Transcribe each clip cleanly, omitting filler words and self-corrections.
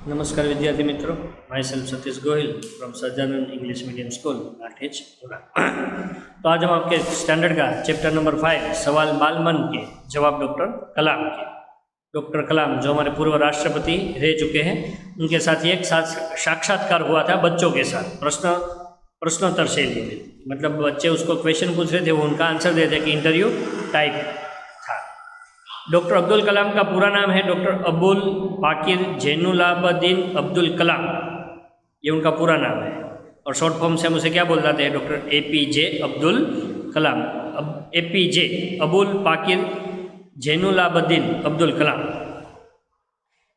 नमस्कार विद्यार्थी मित्रों, myself Satish Gohil from Sajjanand English medium school आठेज पूरा। तो आज हम आपके स्टैंडर्ड का चैप्टर नंबर 5 सवाल बालमन के जवाब डॉक्टर कलाम के। डॉक्टर कलाम जो हमारे पूर्व राष्ट्रपति रह चुके हैं, उनके साथ ही एक साक्षात्कार हुआ था बच्चों के साथ प्रश्नोत्तर शैली में। मतलब बच्चे उसको क्वेश्चन पूछ रहे थे, वो उनका आंसर दे थे कि इंटरव्यू टाइप था। डॉक्टर अब्दुल कलाम का पूरा नाम है डॉक्टर अबुल पाकिर जैनुलाब्दीन अब्दुल कलाम, ये उनका पूरा नाम है। और शॉर्ट फॉर्म से हम उसे क्या बोल जाते हैं, डॉक्टर APJ अब्दुल कलाम। अब APJ अबुल पाकिर जैनुलाब्दीन अब्दुल कलाम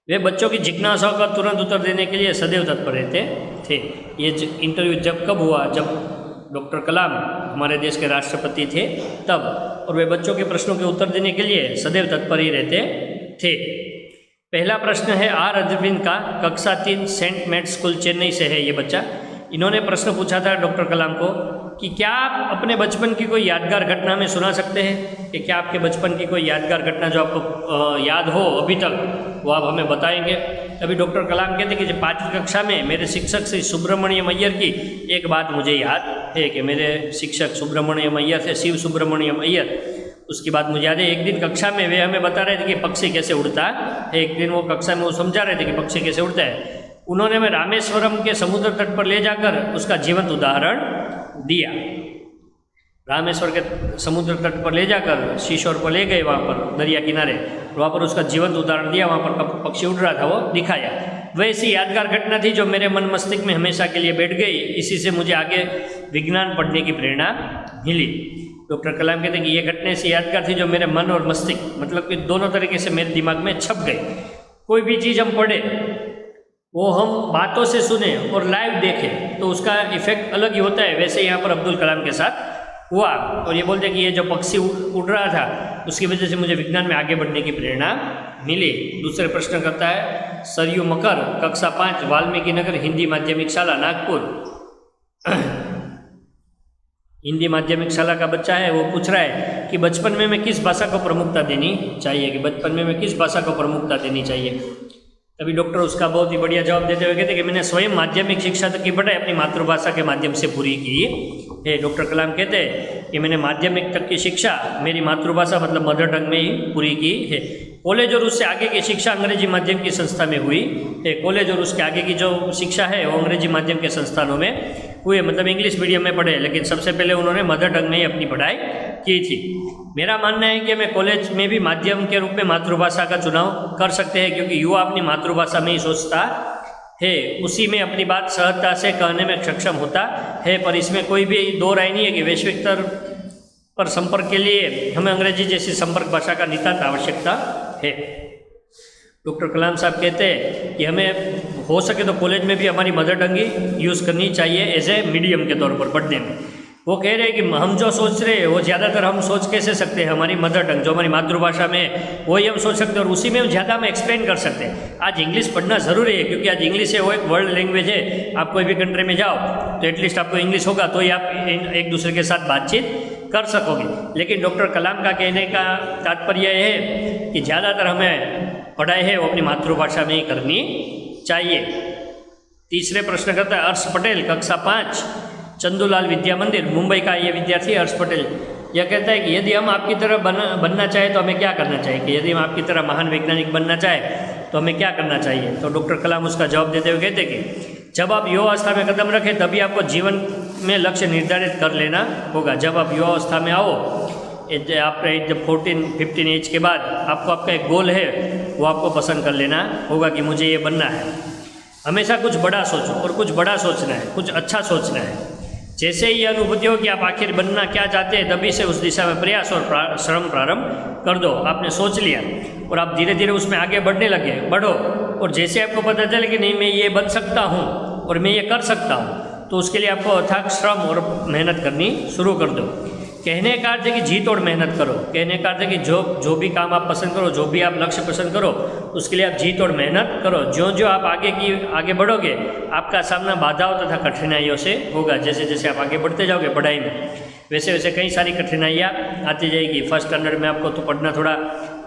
वे बच्चों की जिज्ञासाओं का तुरंत उत्तर देने के लिए सदैव तत्पर रहते थे। ये इंटरव्यू जब कब हुआ, जब डॉक्टर कलाम हमारे देश के राष्ट्रपति थे तब, और वे बच्चों के प्रश्नों के उत्तर देने के लिए सदैव तत्पर ही रहते थे। पहला प्रश्न है R अरविंद का, कक्षा 3 सेंट मेट स्कूल चेन्नई से है ये बच्चा। इन्होंने प्रश्न पूछा था डॉक्टर कलाम को कि क्या आप अपने बचपन की कोई यादगार घटना में सुना सकते हैं, कि क्या आपके बचपन की कोई यादगार घटना जो आपको याद हो अभी तक, वो आप हमें बताएंगे। अभी डॉक्टर कलाम कहते कि 5वीं कक्षा में मेरे शिक्षक श्री सुब्रमण्यम अय्यर की एक बात मुझे याद है कि मेरे शिक्षक सुब्रमण्यम अय्यर थे, शिव सुब्रमण्यम अय्यर। उसकी बात मुझे याद है, एक दिन कक्षा में वे हमें बता रहे थे कि पक्षी कैसे उड़ता है। एक दिन वो कक्षा में वो समझा रहे थे कि पक्षी कैसे उड़ता है। उन्होंने हमें रामेश्वरम के समुद्र तट पर ले जाकर उसका जीवंत उदाहरण दिया। रामेश्वर के समुद्र तट पर ले जाकर शीशोर पर ले गए, वहाँ पर दरिया किनारे, वहाँ पर उसका जीवंत उदाहरण दिया। वहाँ पर पक्षी उड़ रहा था, वो दिखाया। वैसी यादगार घटना थी जो मेरे मन मस्तिष्क में हमेशा के लिए बैठ गई। इसी से मुझे आगे विज्ञान पढ़ने की प्रेरणा मिली। डॉक्टर कलाम कहते हैं कि ये घटना ऐसी यादगार थी जो मेरे मन और मस्तिष्क, मतलब कि दोनों तरीके से मेरे दिमाग में छप गई। कोई भी चीज़ हम पढ़े, वो हम बातों से सुने और लाइव देखें तो उसका इफेक्ट अलग ही होता है। वैसे यहाँ पर अब्दुल कलाम के साथ हुआ। और ये बोलते हैं कि ये जो पक्षी उड़ रहा था, उसकी वजह से मुझे विज्ञान में आगे बढ़ने की प्रेरणा मिली। दूसरे प्रश्न करता है सरयू मकर, कक्षा 5 वाल्मीकि नगर हिंदी माध्यमिक शाला नागपुर। हिंदी माध्यमिक शाला का बच्चा है, वो पूछ रहा है कि बचपन में मैं किस भाषा को प्रमुखता देनी चाहिए, कि बचपन में मैं किस भाषा को प्रमुखता देनी चाहिए। तभी डॉक्टर उसका बहुत ही बढ़िया जवाब देते हुए कहते कि मैंने स्वयं माध्यमिक शिक्षा तक की पढ़ाई अपनी मातृभाषा के माध्यम से पूरी की है। डॉक्टर कलाम कहते हैं कि मैंने माध्यमिक तक की शिक्षा मेरी मातृभाषा मतलब मदर टंग में ही पूरी की है। कॉलेज और उससे आगे की शिक्षा अंग्रेजी माध्यम की संस्था में हुई है। कॉलेज और उसके आगे की जो शिक्षा है वो अंग्रेजी माध्यम के संस्थानों में हुए, मतलब इंग्लिश मीडियम में पढ़े, लेकिन सबसे पहले उन्होंने मदर टंग में ही अपनी पढ़ाई की थी। मेरा मानना है कि मैं कॉलेज में भी माध्यम के रूप में मातृभाषा का चुनाव कर सकते हैं, क्योंकि युवा अपनी मातृभाषा में ही सोचता है, उसी में अपनी बात सहजता से कहने में सक्षम होता है। पर इसमें कोई भी दो राय नहीं है कि वैश्विक स्तर पर संपर्क के लिए हमें अंग्रेजी जैसी संपर्क भाषा का नितांत आवश्यकता है। डॉक्टर कलाम साहब कहते हैं कि हमें हो सके तो कॉलेज में भी हमारी मदर टंग ही यूज़ करनी चाहिए एज ए मीडियम के तौर पर पढ़ने में। वो कह रहे हैं कि हम जो सोच रहे हैं वो ज़्यादातर हम सोच कैसे सकते हैं, हमारी मदर टंग जो हमारी मातृभाषा में है वही हम सोच सकते हैं, और उसी में ज़्यादा हम एक्सप्लेन कर सकते हैं। आज इंग्लिश पढ़ना ज़रूरी है, क्योंकि आज इंग्लिश है वो एक वर्ल्ड लैंग्वेज है। आप कोई भी कंट्री में जाओ तो एटलीस्ट आपको इंग्लिश होगा, तो ही आप एक दूसरे के साथ बातचीत कर सकोगे। लेकिन डॉक्टर कलाम का कहने का तात्पर्य है कि ज़्यादातर हमें पढ़ाई है वो अपनी मातृभाषा में ही करनी चाहिए। तीसरे प्रश्न करता है हर्ष पटेल, कक्षा 5 चंदूलाल विद्या मंदिर मुंबई का ये विद्यार्थी हर्ष पटेल। यह कहता है कि यदि हम आपकी तरह बनना चाहें तो हमें क्या करना चाहिए, कि यदि हम आपकी तरह महान वैज्ञानिक बनना चाहें तो हमें क्या करना चाहिए। तो डॉक्टर कलाम उसका जवाब देते हुए कहते हैं कि जब आप युवावस्था में कदम रखें तभी आपको जीवन में लक्ष्य निर्धारित कर लेना होगा। जब आप युवावस्था में आओ, आप 14-15 एज के बाद आपको आपका एक गोल है, वो आपको पसंद कर लेना होगा कि मुझे ये बनना है। हमेशा कुछ बड़ा सोचो, और कुछ बड़ा सोचना है, कुछ अच्छा सोचना है। जैसे ही अनुभूति हो कि आप आखिर बनना क्या चाहते हैं, तभी से उस दिशा में प्रयास और श्रम प्रारंभ कर दो। आपने सोच लिया और आप धीरे धीरे उसमें आगे बढ़ो, और जैसे आपको पता चले कि नहीं मैं ये बन सकता हूँ और मैं ये कर सकता हूँ, तो उसके लिए आपको अथाक श्रम और मेहनत करनी शुरू कर दो। कहने का अर्थ है कि जी तोड़ मेहनत करो। कहने का अर्थ है कि जो भी काम आप पसंद करो, जो भी आप लक्ष्य पसंद करो, उसके लिए आप जी तोड़ मेहनत करो। जो आप आगे बढ़ोगे, आपका सामना बाधाओं तथा कठिनाइयों से होगा। जैसे जैसे आप आगे बढ़ते जाओगे पढ़ाई में, वैसे वैसे कई सारी कठिनाइयाँ आती जाएगी। फर्स्ट स्टैंडर्ड में आपको तो पढ़ना थोड़ा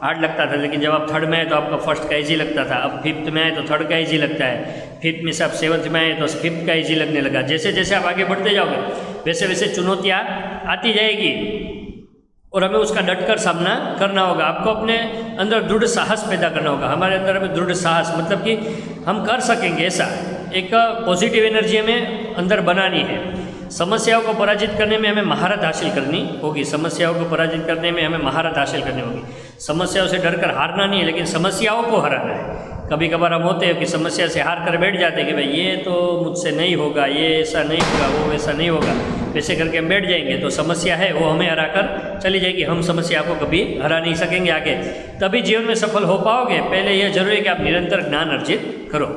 हार्ड लगता था, लेकिन जब आप थर्ड में आए तो आपका फर्स्ट का ईजी लगता था। अब फिफ्थ में आए तो थर्ड का ईजी लगता है, फिफ्थ में से आप सेवन्थ में आए तो फिफ्थ का ईजी लगने लगा। जैसे जैसे आप आगे बढ़ते जाओगे वैसे वैसे चुनौतियाँ आती जाएगी और हमें उसका डटकर सामना करना होगा। आपको अपने अंदर दृढ़ साहस पैदा करना होगा। हमारे अंदर हमें दृढ़ साहस मतलब कि हम कर सकेंगे, ऐसा एक पॉजिटिव एनर्जी हमें अंदर बनानी है। समस्याओं को पराजित करने में हमें महारत हासिल करनी होगी। समस्याओं को पराजित करने में हमें महारत हासिल करनी होगी। समस्याओं से डरकर हारना नहीं है, लेकिन समस्याओं को हराना है। कभी कभार हम होते हैं कि समस्या से हार कर बैठ जाते हैं कि भाई ये तो मुझसे नहीं होगा, ये ऐसा नहीं होगा, वो वैसा नहीं होगा, वैसे करके हम बैठ जाएंगे तो समस्या है वो हमें हरा कर चली जाएगी। हम समस्या को कभी हरा नहीं सकेंगे आगे, तभी जीवन में सफल हो पाओगे। पहले यह जरूरी है कि आप निरंतर ज्ञान अर्जित करो।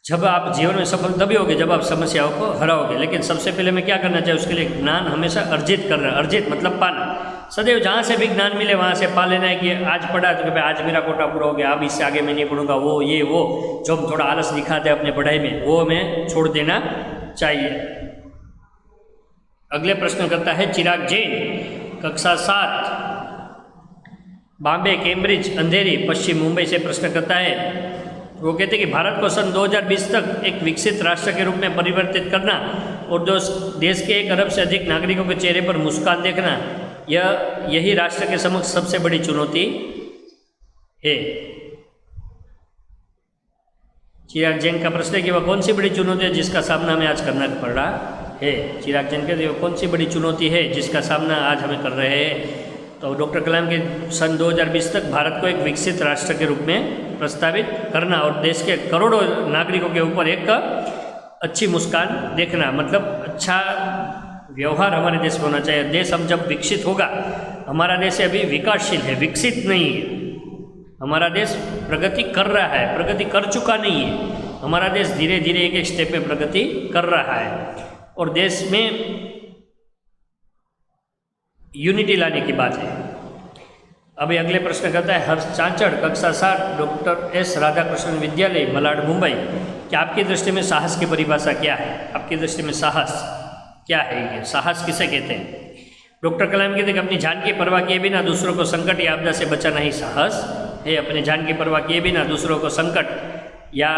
जब आप जीवन में सफल तभी होगे जब आप समस्याओं को हराओगे। लेकिन सबसे पहले हमें क्या करना चाहिए, उसके लिए ज्ञान हमेशा अर्जित करना। अर्जित मतलब पाना। सदैव जहाँ से भी ज्ञान मिले वहाँ से पा लेना है कि आज पढ़ा तो कि भाई आज मेरा कोटा पूरा हो गया, अब इससे आगे मैं नहीं पढ़ूंगा, वो ये वो जो हम थोड़ा आलस दिखाते हैं अपने पढ़ाई में वो हमें छोड़ देना चाहिए। अगले प्रश्न करता है चिराग जैन, कक्षा 7, बॉम्बे, कैम्ब्रिज, अंधेरी, पश्चिम मुंबई से प्रश्न करता है। वो कहते हैं कि भारत को सन 2020 तक एक विकसित राष्ट्र के रूप में परिवर्तित करना और देश के 1 अरब से अधिक नागरिकों के चेहरे पर मुस्कान देखना, यही राष्ट्र के समक्ष सबसे बड़ी चुनौती है। चिराग जैन का प्रश्न है कि वह कौन सी बड़ी चुनौती है जिसका सामना हमें आज करना पड़ रहा है। चिराग जैन कहते हैं कौन सी बड़ी चुनौती है जिसका सामना आज हमें कर रहे हैं। तो डॉक्टर कलाम के सन 2020 तक भारत को एक विकसित राष्ट्र के रूप में प्रस्तावित करना और देश के करोड़ों नागरिकों के ऊपर एक अच्छी मुस्कान देखना, मतलब अच्छा व्यवहार हमारे देश में होना चाहिए। देश हम जब विकसित होगा, हमारा देश अभी विकासशील है, विकसित नहीं है। हमारा देश प्रगति कर रहा है, प्रगति कर चुका नहीं है। हमारा देश धीरे धीरे एक एक स्टेप में प्रगति कर रहा है और देश में यूनिटी लाने की बात है। अभी अगले प्रश्न करता है हर्ष चांचड़, कक्षा 7, डॉक्टर एस राधाकृष्णन विद्यालय, मलाड, मुंबई। कि आपकी दृष्टि में साहस की परिभाषा क्या है? आपकी दृष्टि में साहस क्या है? ये साहस किसे कहते हैं? डॉक्टर कलाम कहते हैं कि अपनी जान की परवाह किए बिना दूसरों को संकट या आपदा से बचाना ही साहस है। अपनी जान की परवाह किए बिना दूसरों को संकट या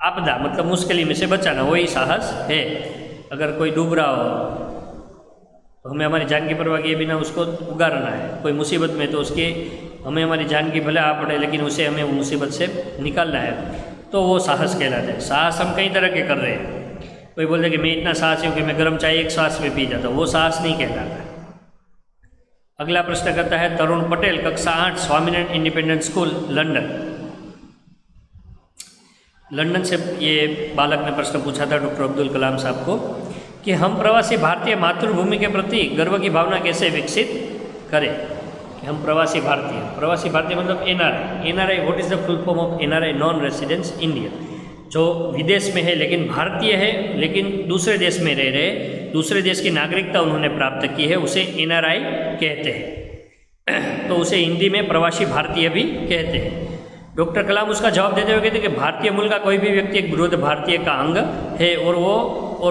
आपदा मतलब मुश्किल में से बचाना, वही साहस है। अगर कोई डूब रहा हो तो हमें हमारी जान की परवाह किए बिना उसको उगारना है। कोई मुसीबत में तो उसके हमें हमारी जान की भले आ पड़े लेकिन उसे हमें वो मुसीबत से निकालना है, तो वो साहस कहलाता है। साहस हम कई तरह के कर रहे हैं। कोई बोलते कि मैं इतना साहसी हूँ कि मैं गर्म चाय एक सांस में पी जाता हूँ, वो साहस नहीं कहलाता। अगला प्रश्न करता है तरुण पटेल, कक्षा 8, Swaminarayan independent school, London. London से ये बालक ने प्रश्न पूछा था डॉक्टर अब्दुल कलाम साहब को कि हम प्रवासी भारतीय मातृभूमि के प्रति गर्व की भावना कैसे विकसित करें। कि हम प्रवासी भारतीय मतलब NRI, what is the full form of NRI? Non residence Indian. जो विदेश में है लेकिन भारतीय है, लेकिन दूसरे देश में रह रहे, दूसरे देश की नागरिकता उन्होंने प्राप्त की है, उसे एनआरआई कहते हैं। तो उसे हिंदी में प्रवासी भारतीय भी कहते हैं। डॉक्टर कलाम उसका जवाब देते हुए कहते हैं कि भारतीय मूल का कोई भी व्यक्ति एक वृद्ध भारतीय का अंग है और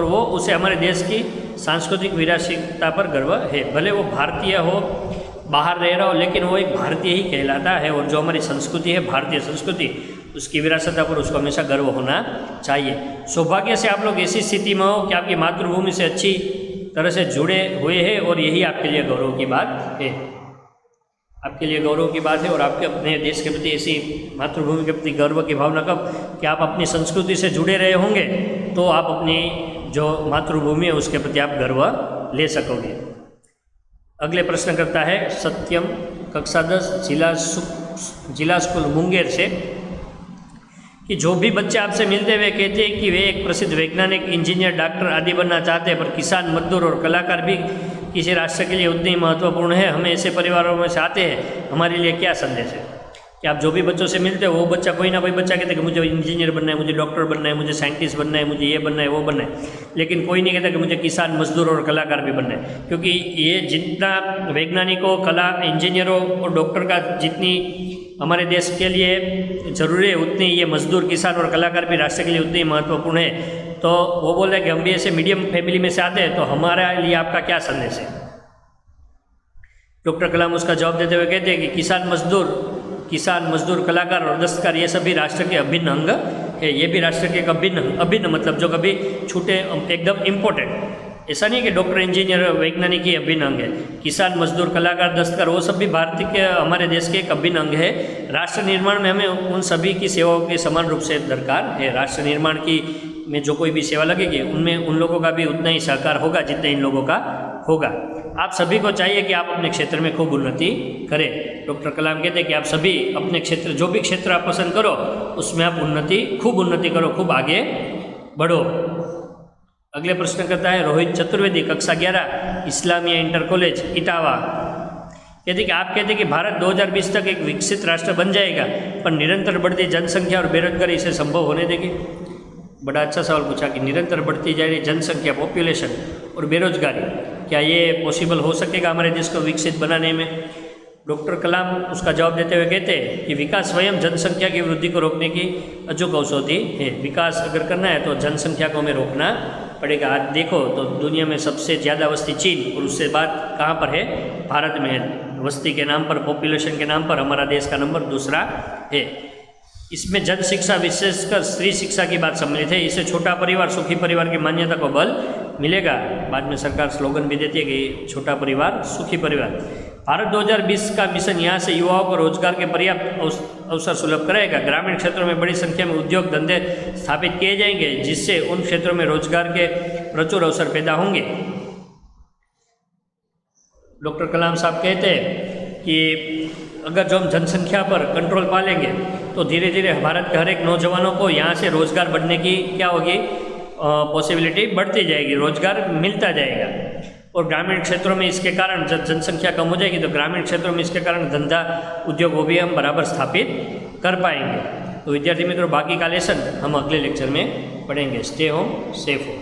वो उसे हमारे देश की सांस्कृतिक विरासतता पर गर्व है। भले वो भारतीय हो, बाहर रह रहा हो, लेकिन वो एक भारतीय ही कहलाता है। और जो हमारी संस्कृति है, भारतीय संस्कृति, उसकी विरासतता पर उसको हमेशा गर्व होना चाहिए। सौभाग्य से आप लोग ऐसी स्थिति में हो कि आपकी मातृभूमि से अच्छी तरह से जुड़े हुए हैं और यही आपके लिए गौरव की बात है। आपके लिए गौरव की बात है और आपके अपने देश के प्रति ऐसी मातृभूमि के प्रति गर्व की भावना कब कि आप अपनी संस्कृति से जुड़े रहे होंगे तो आप अपनी जो मातृभूमि है उसके प्रति आप गर्व ले सकोगे। अगले प्रश्न करता है सत्यम, कक्षा 10, जिला स्कूल मुंगेर से। कि जो भी बच्चे आपसे मिलते हुए कहते हैं कि वे एक प्रसिद्ध वैज्ञानिक, इंजीनियर, डॉक्टर आदि बनना चाहते हैं, पर किसान, मजदूर और कलाकार भी किसी राष्ट्र के लिए उतने ही महत्वपूर्ण है, हमें ऐसे परिवारों में से आते हैं, हमारे लिए क्या संदेश है? कि आप जो भी बच्चों से मिलते हो वो बच्चा, कोई ना कोई बच्चा कहता है कि मुझे इंजीनियर बनना है, मुझे डॉक्टर बनना है, मुझे साइंटिस्ट बनना है, मुझे ये बनना है, वो बनना है, लेकिन कोई नहीं कहता कि मुझे किसान, मजदूर और कलाकार भी बनना है। क्योंकि ये जितना वैज्ञानिकों, कला, इंजीनियरों और डॉक्टर का जितनी हमारे देश के लिए ज़रूरी है, उतनी ये मजदूर, किसान और कलाकार भी राष्ट्र के लिए उतनी महत्वपूर्ण है। तो वो बोल रहे हैं कि हम भी ऐसे मीडियम फैमिली में से आते हैं, तो हमारे लिए आपका क्या संदेश है? डॉक्टर कलाम उसका जवाब देते हुए कहते हैं कि किसान मजदूर कलाकार और दस्तकार ये सभी राष्ट्र के अभिन्न अंग है। ये भी राष्ट्र के एक अभिन्न मतलब जो कभी छूटे, एकदम इम्पोर्टेंट। ऐसा नहीं कि डॉक्टर, इंजीनियर, वैज्ञानिक ही अभिन्न अंग है। किसान, मजदूर, कलाकार, दस्तकार वो सभी भारतीय के, हमारे देश के एक अभिन्न अंग है। राष्ट्र निर्माण में हमें उन सभी की सेवाओं की समान रूप से दरकार है। राष्ट्र निर्माण की में जो कोई भी सेवा लगेगी उनमें उन लोगों का भी उतना ही सहकार होगा जितना इन लोगों का होगा। आप सभी को चाहिए कि आप अपने क्षेत्र में खूब उन्नति करें। डॉक्टर कलाम कहते हैं कि आप सभी अपने क्षेत्र, जो भी क्षेत्र आप पसंद करो उसमें आप खूब उन्नति करो, खूब आगे बढ़ो। अगले प्रश्न करता है रोहित चतुर्वेदी, कक्षा 11, इस्लामिया इंटर कॉलेज, इटावा। कहते कि आप कहते कि भारत 2020 तक एक विकसित राष्ट्र बन जाएगा, पर निरंतर बढ़ती जनसंख्या और बेरोजगारी इसे संभव होने देगी। बड़ा अच्छा सवाल पूछा कि निरंतर बढ़ती जा रही जनसंख्या, पॉपुलेशन और बेरोजगारी, क्या ये पॉसिबल हो सकेगा हमारे देश को विकसित बनाने में? डॉक्टर कलाम उसका जवाब देते हुए कहते हैं कि विकास स्वयं जनसंख्या की वृद्धि को रोकने की अचूक औषधि है। विकास अगर करना है तो जनसंख्या को हमें रोकना पड़ेगा। आज देखो तो दुनिया में सबसे ज़्यादा वस्ती चीन और उससे बाद कहाँ पर है? भारत में है। वस्ती के नाम पर, पॉपुलेशन के नाम पर हमारा देश का नंबर दूसरा है। इसमें जन शिक्षा, विशेषकर स्त्री शिक्षा की बात सम्मिलित है। इससे छोटा परिवार, सुखी परिवार की मान्यता को बल मिलेगा। बाद में सरकार स्लोगन भी देती है कि छोटा परिवार, सुखी परिवार। भारत 2020 का मिशन यहाँ से युवाओं को रोजगार के पर्याप्त अवसर सुलभ कराएगा। ग्रामीण क्षेत्रों में बड़ी संख्या में उद्योग धंधे स्थापित किए जाएंगे, जिससे उन क्षेत्रों में रोजगार के प्रचुर अवसर पैदा होंगे। डॉक्टर कलाम साहब कहते हैं कि अगर जो हम जनसंख्या पर कंट्रोल पा लेंगे तो धीरे धीरे भारत के हर एक नौजवानों को यहाँ से रोजगार बढ़ने की क्या होगी, पॉसिबिलिटी बढ़ती जाएगी, रोजगार मिलता जाएगा। और ग्रामीण क्षेत्रों में इसके कारण जब जनसंख्या कम हो जाएगी तो ग्रामीण क्षेत्रों में इसके कारण धंधा, उद्योग वो भी हम बराबर स्थापित कर पाएंगे। तो विद्यार्थी मित्रों, बाकी का लेसन हम अगले लेक्चर में पढ़ेंगे। स्टे होम, सेफ हो।